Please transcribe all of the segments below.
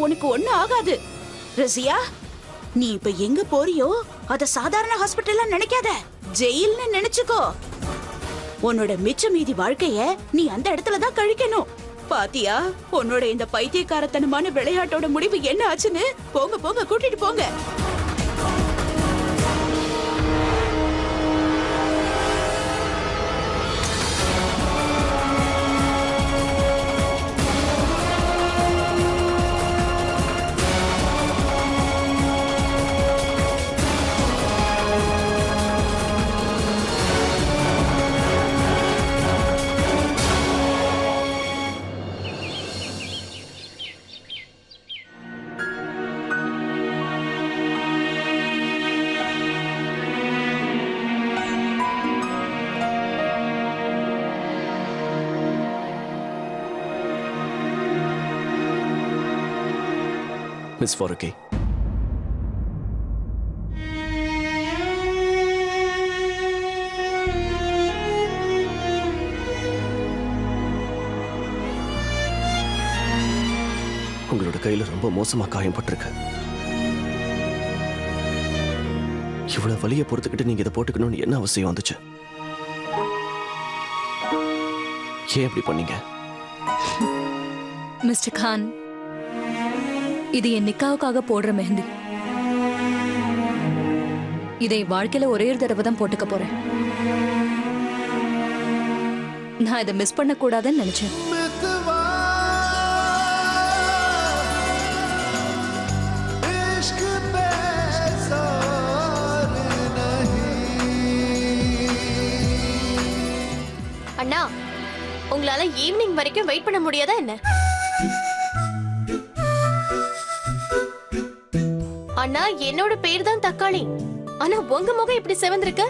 உனக்கு ஒண்ணு ஆகாது. ரசியா, நீ இப்ப எங்க போறியோ அத சாதாரண ஹாஸ்பிட்டல்ல நினைக்காத, ஜெயில்னு நினைச்சுக்கோ. உன்னோட மிச்ச மீதி வாழ்க்கைய நீ அந்த இடத்துல தான் கழிக்கணும். பாத்தியா உன்னோட இந்த பைத்தியக்காரத்தனமான விளையாட்டோட முடிவு என்ன ஆச்சுன்னு? போங்க போங்க, கூட்டிட்டு போங்க. மிஸ் ஃபாரூகி, உங்களோட கையில ரொம்ப மோசமா காயப்பட்டிருக்கு. இவ்வளவு வலியை பொறுத்துக்கிட்டு நீங்க இதை போட்டுக்கணும்னு என்ன அவசியம் வந்துச்சு? ஏன் இப்படி பண்ணீங்க? மிஸ்டர் கான், இது என் நிக்காவுக்காக போடுற மெஹந்தி. இதை வாழ்க்கையில ஒரே ஒரு தடவை தான் போட்டுக்க போறேன். நான் இதை மிஸ் பண்ண கூடாதுன்னு நினைச்சேன். அண்ணா, உங்களால ஈவினிங் வரைக்கும் வெயிட் பண்ண முடியாதா என்ன? அண்ணா, என்னோட பேர் தான் தக்காளி. ஆனா உங்க முகம் இப்படி செவந்திருக்கு.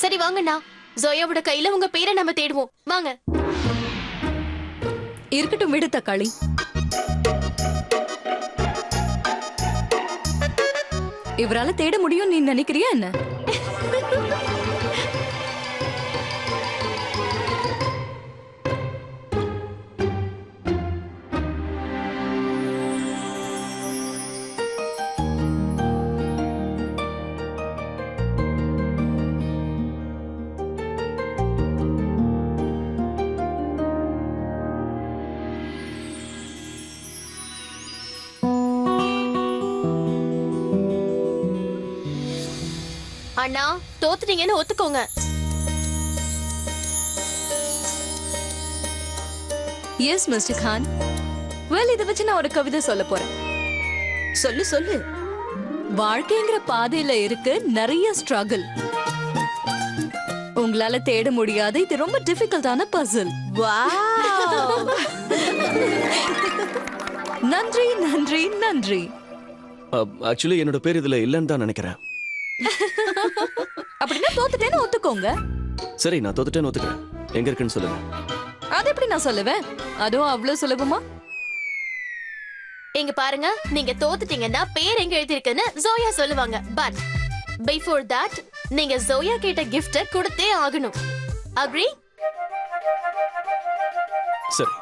சரி வாங்கண்ணா, ஜோயாவோட கையில உங்க பேரை நம்ம தேடுவோம். வாங்க. இருக்கட்டும் விடு தக்காளி. இவரால தேட முடியும் நீ நினைக்கிறியா என்ன? அண்ணா, தோத்துட்டீங்கன்னு ஒத்துக்கோங்க. Yes mister Khan. வெல், இதை வச்சு நான் ஒரு கவிதை சொல்ல போறேன். சொல்லு சொல்லு. வாழ்க்கைங்கிற பாதையில இருக்கு நிறைய ஸ்ட்ரகிள். உங்களால தேட முடியாது, இது ரொம்ப டிஃபிகல்ட்டான பசில். வாவ்! நன்றி நன்றி நன்றி. ஆக்சுவலி என்னோட பேர் இதுல இல்லைன்னு தான் நினைக்கிறேன். அப்படின்னா தோத்துட்டேன்னு ஒத்துக்கோங்க. சரி, நான் தோத்துட்டேன்னு ஒத்துக்கிறேன். எங்க இருக்குன்னு சொல்லுங்க. அது எப்படி நான் சொல்லுவேன்? அதுவும் அவ்வளவு சுலபமா? இங்க பாருங்க, நீங்க தோத்துட்டீங்கன்னா பேர் எங்க எழுதிருக்குன்னு ஜோயா சொல்லுவாங்க. பட் பிஃபோர் தட் நீங்க ஜோயா கேட்ட கிஃப்ட கொடுத்தே ஆகணும். அக்ரி? சரி,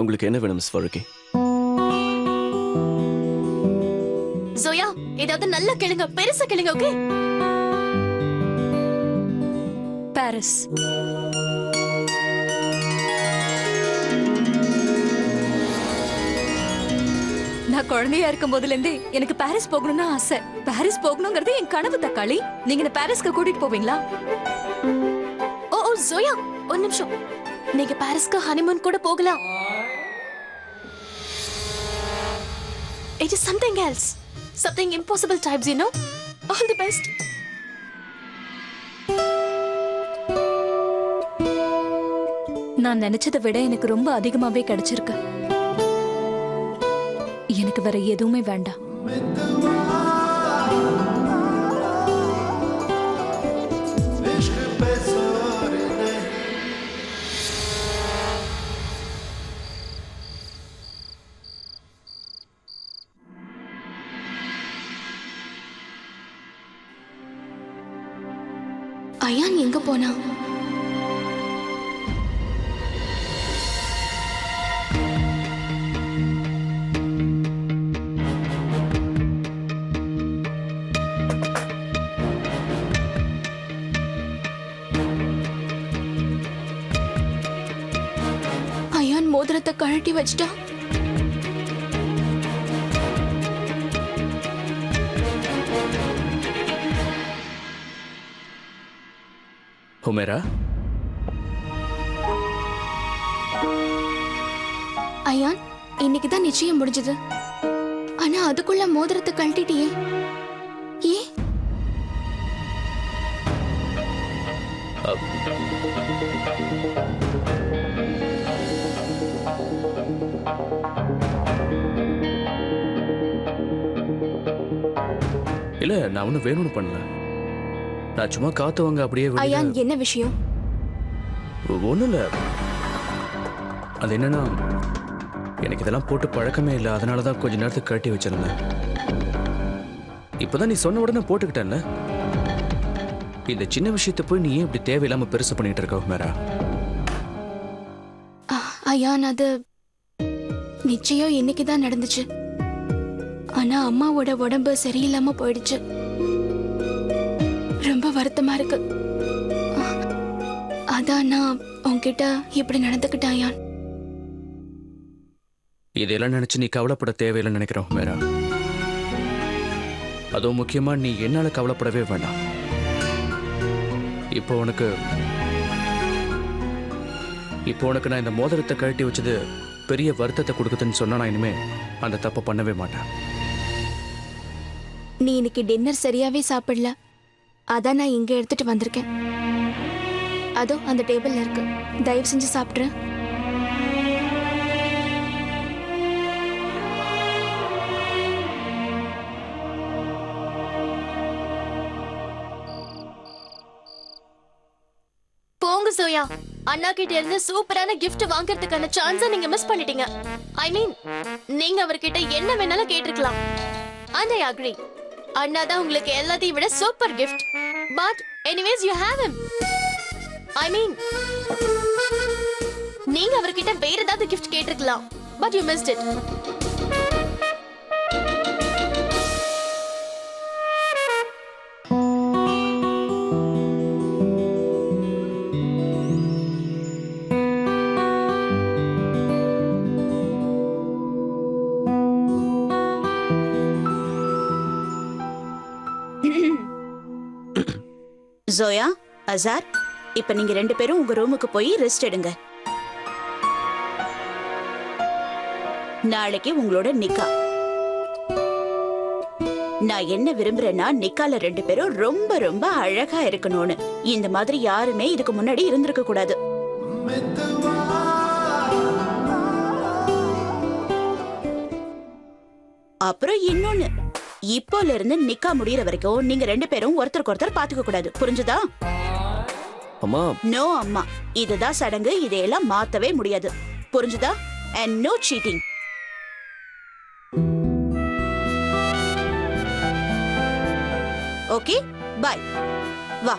உங்களுக்கு என்ன வேணும் மிஸ் ஃபாரூகி? ஜோயா, ஏதாவது நல்ல கேளுங்க, பெருசா கேளுங்க. ஓகே? பாரிஸ். நான் குழந்தையா இருக்கும் போதுல இருந்தே எனக்கு பாரிஸ் போகணும்னு ஆசை. பாரிஸ் போகணுங்கிறது என் கனவு தக்காளி. நீங்க என்ன பாரிஸ்க்கு கூட்டிட்டு போவீங்களா? ஓ ஓ ஜோயா, ஒரு நிமிஷம். நீங்க பாரிஸ்க்கு ஹனிமூன் கூட போகலாம். It is something else. Something impossible types, you know? All the best. நான் நினைச்சதை விட எனக்கு ரொம்ப அதிகமாவே கிடைச்சிருக்கு. எனக்கு வேற எதுவுமே வேண்டாம். அயான் எங்க போனா? மோதிரத்தை கழட்டி வச்சிட்டா. ஹுமேரா, ஐயான், இன்னைக்குதான் நிச்சயம் முடிஞ்சது. ஆனா அதுக்குள்ள மோதிரத்தை கழட்டிட்டியே, ஏன்? இல்ல நான் ஒன்னும் வேணும்னு பண்ணல. நான் சும்மா காத்து வாங்க அப்படியே ஐயான், என்ன விஷயம்? ஒண்ணும் இல்ல. அது என்னன்னா, எனக்கு இதெல்லாம் போட்டு பழக்கமே இல்லை, அதனாலதான் கொஞ்ச நேரத்துக்கு கட்டி வச்சிருந்தேன். இப்பதான் நீ சொன்ன உடனே போட்டுக்கிட்டேன்ல. இந்த சின்ன விஷயத்தை போய் நீ ஏன் இப்படி தேவையில்லாம பெருசு பண்ணிட்டு இருக்க ஹுமேரா? ஐயான், அது நிச்சயம் இன்னைக்குதான் நடந்துச்சு. ஆனா அம்மாவோட உடம்பு சரியில்லாம போயிடுச்சு. ரொம்ப வருத்தமா இருக்கு. அதான் நான் உன்கிட்ட இப்படி நடந்துக்கிட்டேன் ஐயான். இதெல்லாம் நினைச்சு நீ கவலைப்பட தேவையில்லைன்னு நினைக்கிறேன் ஹுமேரா. அதுவும் முக்கியமா நீ என்னால கவலைப்படவே வேண்டாம். இப்போ உனக்கு நான் இந்த மோதிரத்தை கழட்டி வச்சது பெரிய வருத்தத்தை கொடுக்குதுன்னு சொன்னா நான் இனிமே அந்த தப்பை பண்ணவே மாட்டேன். நீ இன்னைக்கு டின்னர் சரியாவே சாப்பிடல, அதான் நான் இங்க எடுத்துட்டு வந்திருக்கேன். அதோ அந்த டேபிள்ல இருக்கு, தயவு செஞ்சு சாப்பிட்ரு. போங்க சோயா, அண்ணா கிட்ட இருந்து சூப்பரான gift வாங்குறதுக்கான சான்ஸை நீங்க மிஸ் பண்ணிட்டீங்க. ஐ மீன், நீங்க அவர்கிட்ட என்ன வேணாலும் கேட்டிருக்கலாம். And I agree. அண்ணா தான் உங்களுக்கு எல்லாத்தையும் விட super gift. But anyways you have him. I mean, நீங்க அவர்கிட்ட வேற ஏதாவது gift கேட்டிருக்கலாம். But you missed it. Joya, Azhar, இப்ப நீங்க ரெண்டு பேரும் உங்க ரூமுக்கு போய் ரெஸ்ட் எடுங்க. நாளைக்கு உங்களோட நிக்கா. நான் என்ன விரும்புறேன்னா, நிக்கால ரெண்டு பேரும் ரொம்ப ரொம்ப அழகா இருக்கணும்னு. இந்த மாதிரி யாருமே இதுக்கு முன்னாடி இருந்திருக்க கூடாது. அப்புறம் இன்னொன்னு, இப்போல இருந்து நிக்கா முடியற வரைக்கும் நீங்க ரெண்டு பேரும் ஒருத்தருக்கு ஒருத்தர் பாத்துக்க கூடாது. புரிஞ்சுதா? அம்மா, நோ அம்மா, இதுதான் சடங்கு. இதையெல்லாம் மாத்தவே முடியாது. புரிஞ்சுதா? and no cheating. Okay, bye. வா.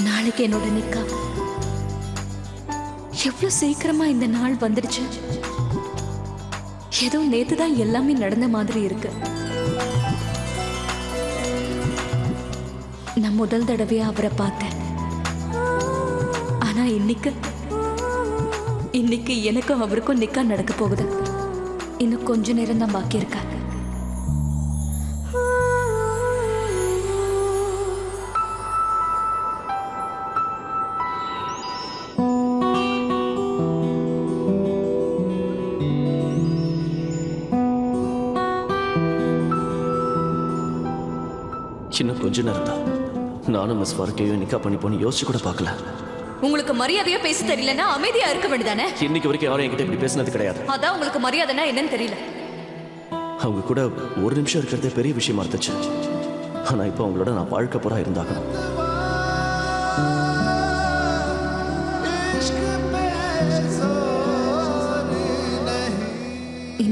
நாளைக்கு என்னோட நிக்கா. எவ்வளவு சீக்கிரமா இந்த நாள் வந்துடுச்சு. ஏதோ நேத்துதான் எல்லாமே நடந்த மாதிரி இருக்கு. நான் முதல் தடவையா அவரை பார்த்தேன். ஆனா இன்னைக்கு எனக்கும் அவருக்கும் நிக்கா நடக்க போகுது. இன்னும் கொஞ்ச நேரம் தான் பாக்கி இருக்கா. இன்னும் கொஞ்ச நேரம் தான். நானும் மிஸ் ஃபாரூக்கையும் நிக்கா பண்ணி போன்னு யோசிச்சு கூட பார்க்கல. உங்களுக்கு மரியாதையா பேச தெரியலன்னா அமைதியா இருக்க வேண்டியதானே? இன்னைக்கு வரைக்கும் யாரும் என்கிட்ட இப்படி பேசினது கிடையாது. அதான் உங்களுக்கு மரியாதைனா என்னன்னு தெரியல. அவங்க கூட ஒரு நிமிஷம் இருக்கிறதே பெரிய விஷயமா இருந்துச்சு. ஆனா இப்போ அவங்களோட நான் வாழ்க்கை பூரா இருந்தாகணும்.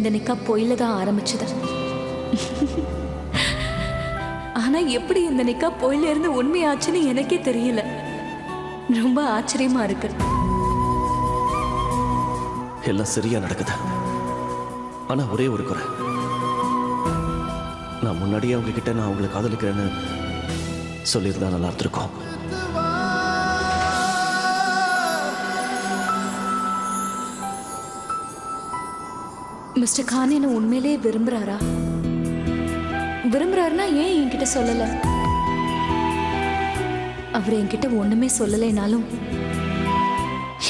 இந்த நிக்கா பொய்ல தான் ஆரம்பிச்சது. ஆனா எப்படி இந்த நிக்கா பொய்ல இருந்து உண்மையாச்சுன்னு எனக்கே தெரியல. ரொம்ப ஆச்சரியமா இருக்கு. எல்லாம் சரியா நடக்குது. ஆனா ஒரே ஒரு குறை, நான் முன்னாடியே அவங்க கிட்ட நான் அவங்களை காதலிக்கிறேன்னு சொல்லியிருந்தா நல்லா இருந்திருக்கும். மிஸ்டர் கான் என்ன உண்மையிலேயே விரும்புறாரா? விரும்புறாருன்னா ஏன் என்கிட்ட சொல்லல? அவர் என்கிட்ட ஒண்ணுமே சொல்லலைனாலும்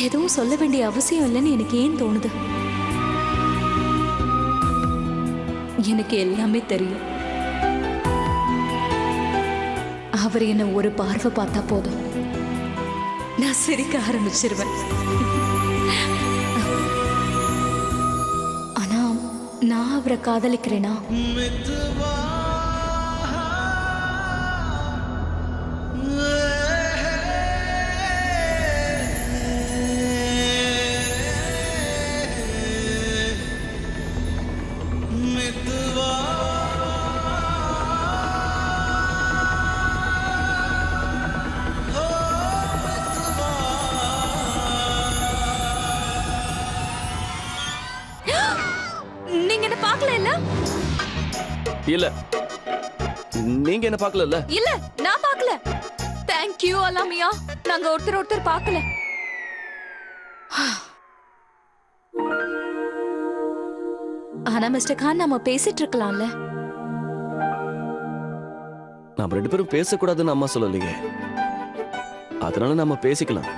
எதுவும் சொல்ல வேண்டிய அவசியம் இல்லைன்னு எனக்கு ஏன் தோணுது? எனக்கு எல்லாமே தெரியும். அவர் என்ன ஒரு பார்வை பார்த்தா போதும், நான் சிரிக்க ஆரம்பிச்சிருவேன். ஆனா நான் அவரை காதலிக்கிறேனா? நீங்க என்ன பார்க்கல இல்ல? இல்ல, நீங்க என்ன பார்க்கல? இல்ல, நான் பார்க்கல. தேங்க் யூ அலாமியா, நாங்க ஒருத்தர் பார்க்கல. ஆனா மிஸ்டர் கான், நாம பேசிட்டு இருக்கலாம்ல? நாம ரெண்டு பேரும் பேசக்கூடாதுன்னு அம்மா சொல்லலையே, அதனால நாம பேசிக்கலாம்.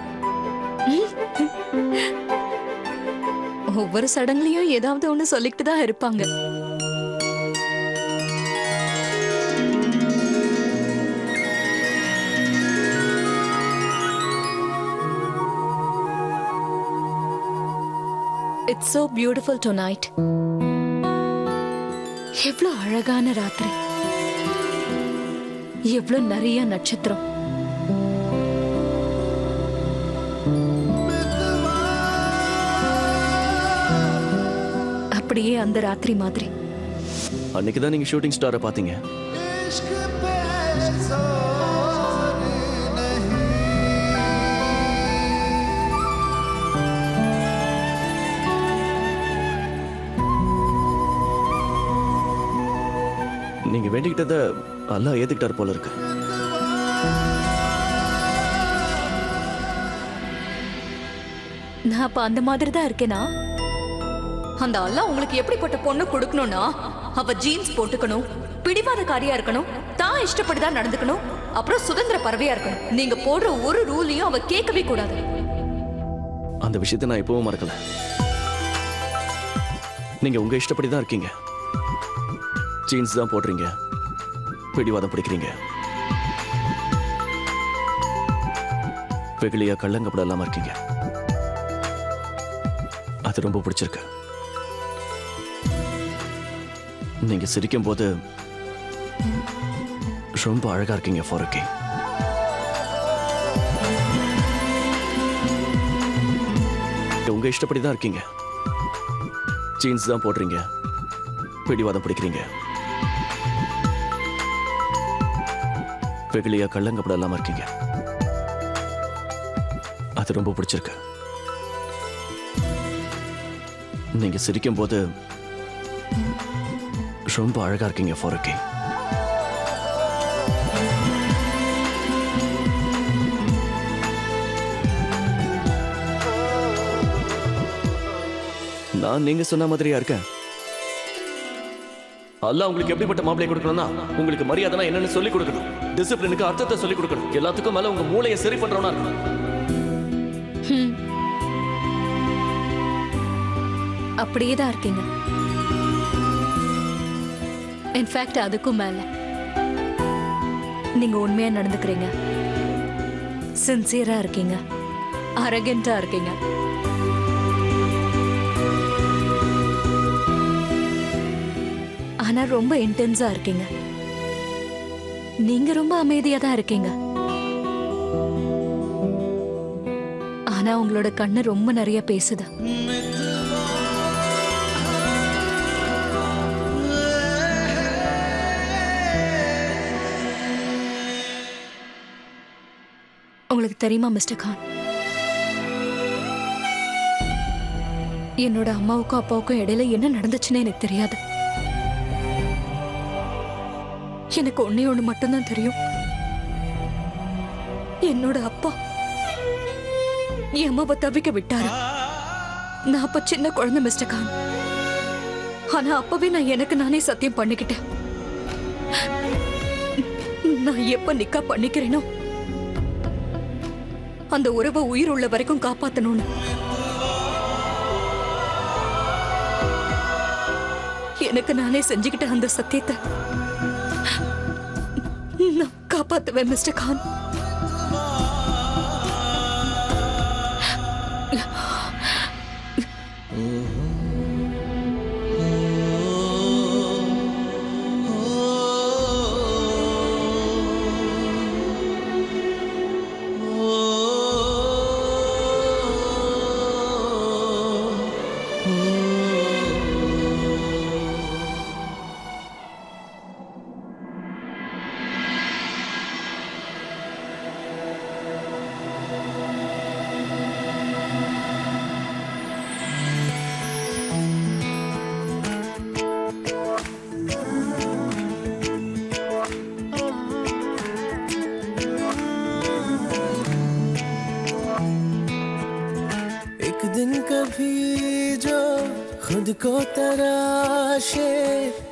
ஒவ்வொரு சடங்குலயும் ஏதாவது ஒண்ணு சொல்லிக்கிட்டு தான் இருப்பாங்க. It's so beautiful tonight. எவ்வளவு அழகான ராத்திரி, எவ்வளவு நிறைய நட்சத்திரம். அப்படியே அந்த ராத்திரி மாதிரி. அன்னைக்கு தான் நீங்க ஷூட்டிங் ஸ்டாரை பாத்தீங்க. நீங்க வேண்டிக்கிட்டத அல்லாஹ் ஏத்துக்கிட்டார் போல இருக்கு. நான் அப்ப அந்த மாதிரி தான் இருக்கேனா? அந்த அல்லாஹ் உங்களுக்கு எப்படிப்பட்ட பொண்ணு கொடுக்கணும்னா, அவ ஜீன்ஸ் போட்டுக்கணும், பிடிவாதக்காரியா இருக்கணும், தான் இஷ்டப்படிதான் நடந்துக்கணும், அப்புறம் சுதந்திர பறவையா இருக்கணும். நீங்க போடுற ஒரு ரூலையும் அவ கேட்கவே கூடாது. அந்த விஷயத்தை நான் எப்பவும் மறக்கல. நீங்க உங்க இஷ்டப்படி தான் இருக்கீங்க. ஜீன்ஸ் தான் போடுறீங்க, பிடிவாதம் பிடிக்கிறீங்க, வெகுளியா கள்ளங்கப்பட இல்லாம இருக்கீங்க. அது ரொம்ப பிடிச்சிருக்கு. நீங்க சிரிக்கும் போது ரொம்ப அழகா இருக்கீங்க ஃபாரூக்கி. உங்க இஷ்டப்படி தான் இருக்கீங்க. ஜீன்ஸ் தான் போடுறீங்க, பிடிவாதம் பிடிக்கிறீங்க, வெகுளியா கள்ளங்கப்பட இல்லாம இருக்கீங்க. அது ரொம்ப பிடிச்சிருக்கு. நீங்க சிரிக்கும் போது ரொம்ப அழகா இருக்கீங்க ஃபாரூக்கி. நான் நீங்க சொன்ன மாதிரியா இருக்கேன்? அல்லாஹ் உங்களுக்கு எப்படிப்பட்ட மாப்பிளை கொடுக்கணும்னா, உங்களுக்கு மரியாதைனா என்னன்னு சொல்லி கொடுக்கணும், டிசிப்ளினுக்கு அர்த்தத்தை சொல்லி கொடுக்கணும், எல்லாத்துக்கும் மேல உங்க மூளையை சரி பண்றவனா இருக்கணும். அப்படியே தான் இருக்கீங்க. இன்ஃபேக்ட் அதுக்கும் மேல நீங்க உண்மையா நடந்துக்கிறீங்க, சின்சியரா இருக்கீங்க, அரகண்டா இருக்கீங்க. ஆனா ரொம்ப இன்டென்ஸா இருக்கீங்க. நீங்க ரொம்ப அமைதியா தான் இருக்கீங்க. ஆனா உங்களோட கண்ணு ரொம்ப நிறைய பேசுது. உங்களுக்கு தெரியுமா மிஸ்டர் கான், என்னோட அம்மாவுக்கும் அப்பாவுக்கும் இடையில என்ன நடந்துச்சுன்னு எனக்கு தெரியாது. எனக்கு ஒண்ணே ஒண்ணு மட்டும்தான் தெரியும். என்னோட அப்பா என் அம்மாவை தவிக்க விட்டாரு. நான் அப்ப சின்ன குழந்தை மிஸ்டர் கான். ஆனா அப்பவே நான் எனக்கு நானே சத்தியம் பண்ணிக்கிட்டேன், நான் எப்ப நிக்கா பண்ணிக்கிறேனோ அந்த உறவை உயிர் உள்ள வரைக்கும் காப்பாத்தணும்னு. எனக்கு நானே செஞ்சுக்கிட்ட அந்த சத்தியத்தை நான் காப்பாத்துவேன் மிஸ்டர் கான். एक दिन कभी जो खुद को तराशे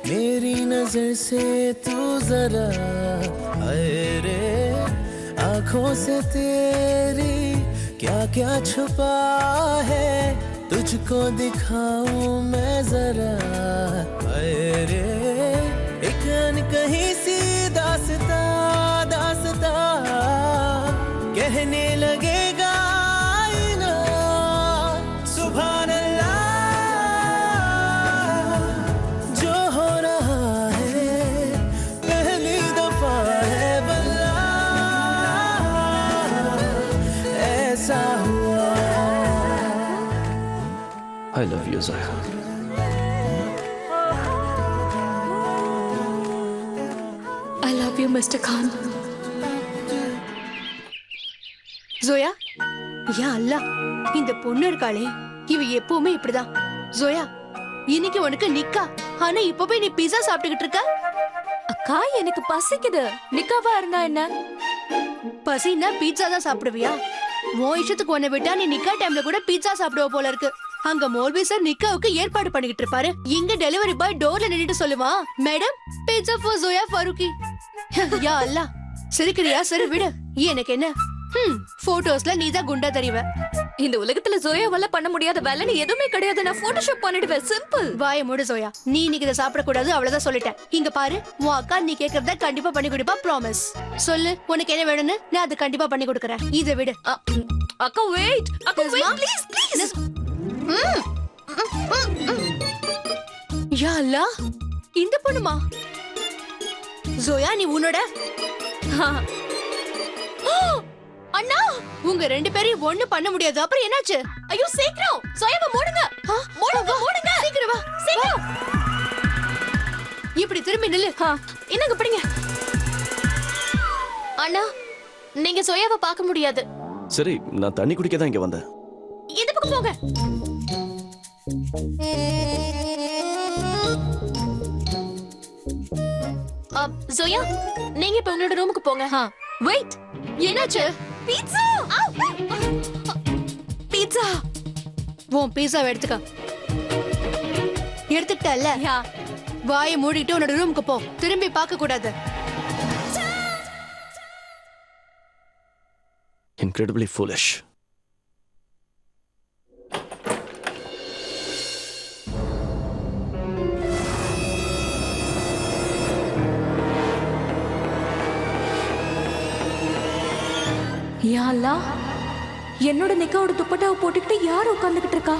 मेरी नजर से तू जरा अरे आंखों से तेरी क्या क्या छुपा है तुझको दिखाऊं मैं जरा अरे एक कहीं सी दास्ता दास्ता कहने लगेगा आईना सुभान अल्लाह जो हो रहा है पहली दफा है वल्लाह ऐसा हुआ I love you, Zoya. I love you mister Khan. Zoya, யா அல்லாஹ், இந்த பொண்ணு இருக்காளே இவ எப்பவுமே இப்படிதான். ஜோயா, இன்னைக்கு உனக்கு நிக்கா, ஆனா இப்ப போய் நீ பீஸா சாப்பிட்டுக்கிட்டு இருக்க. அக்கா எனக்கு பசிக்குது. நிக்காவா இருந்தா என்ன? பசின்னா பீட்சா தான் சாப்பிடுவியா? உன் இஷ்டத்துக்கு உன்னை விட்டா நீ நிக்கா டைம்ல கூட பீட்சா சாப்பிடுவ போல இருக்கு. அங்க மோல்வி சார் நிக்காவுக்கு ஏற்பாடு பண்ணிக்கிட்டு இருப்பாரு. இங்க டெலிவரி பாய் டோர்ல நின்னுட்டு சொல்லுவான், மேடம் பீட்சா ஃபார் ஜோயா ஃபாரூகி. யா அல்லாஹ், சிரிக்கிறியா? சரி விடு, எனக்கு என்ன. போட்டோஸ்ல நீதான் குண்டா தெரிவ. இந்த உலகத்துல ஜோயாவால பண்ண முடியாத வேலைன்னு எதுவுமே கிடையாது. நான் போட்டோஷாப் பண்ணிடுவேன். சிம்பிள். வாய மூடு ஜோயா, நீ இன்னைக்கு இதை சாப்பிடக்கூடாது, அவ்வளவுதான் சொல்லிட்டேன். இங்க பாரு, உன் அக்கா நீ கேக்குறத கண்டிப்பா பண்ணி கொடுப்பா, ப்ராமிஸ். சொல்லு உனக்கு என்ன வேணும்னு, நான் அதை கண்டிப்பா பண்ணி கொடுக்கறேன். இதை விடு. அக்கா வெயிட், அக்கா Yes, ma? Wait please please. யா அல்லாஹ், இந்த பொண்ணுமா? ஜோயா நீ உன்னோட அண்ணா, உங்க ரெண்டு பேரையும் ஒண்ணு பண்ண முடியாது. அப்புறம் என்னாச்சு? ஐயோ சீக்கிரம் சோயாவை மூடுங்க. மூடுங்க மூடுங்க சீக்கிரம் வா, சீக்கிரம். இப்படி திரும்பி நில்லு. என்னங்க பிடிங்க. அண்ணா, நீங்க சோயாவை பார்க்க முடியாது. சரி, நான் தண்ணி குடிக்க தான் இங்க வந்தேன். இந்த பக்கம் போங்க. ஜோயா, நீங்க இப்ப உங்களோட ரூமுக்கு போங்க. வெயிட், என்னாச்சு? பீட்சா. பீட்சா. உன் பீஸாவை எடுத்துக்க. எடுத்துக்கிட்டல்ல? யா. வாயை மூடிட்டு உன்னோட ரூமுக்கு போ. திரும்பி பார்க்க கூடாது. Incredibly foolish. யா அல்லாஹ், என்னோட நிக்காவோட துப்பட்டாவை போட்டுக்கிட்டு யார் உட்கார்ந்துகிட்டு இருக்கா?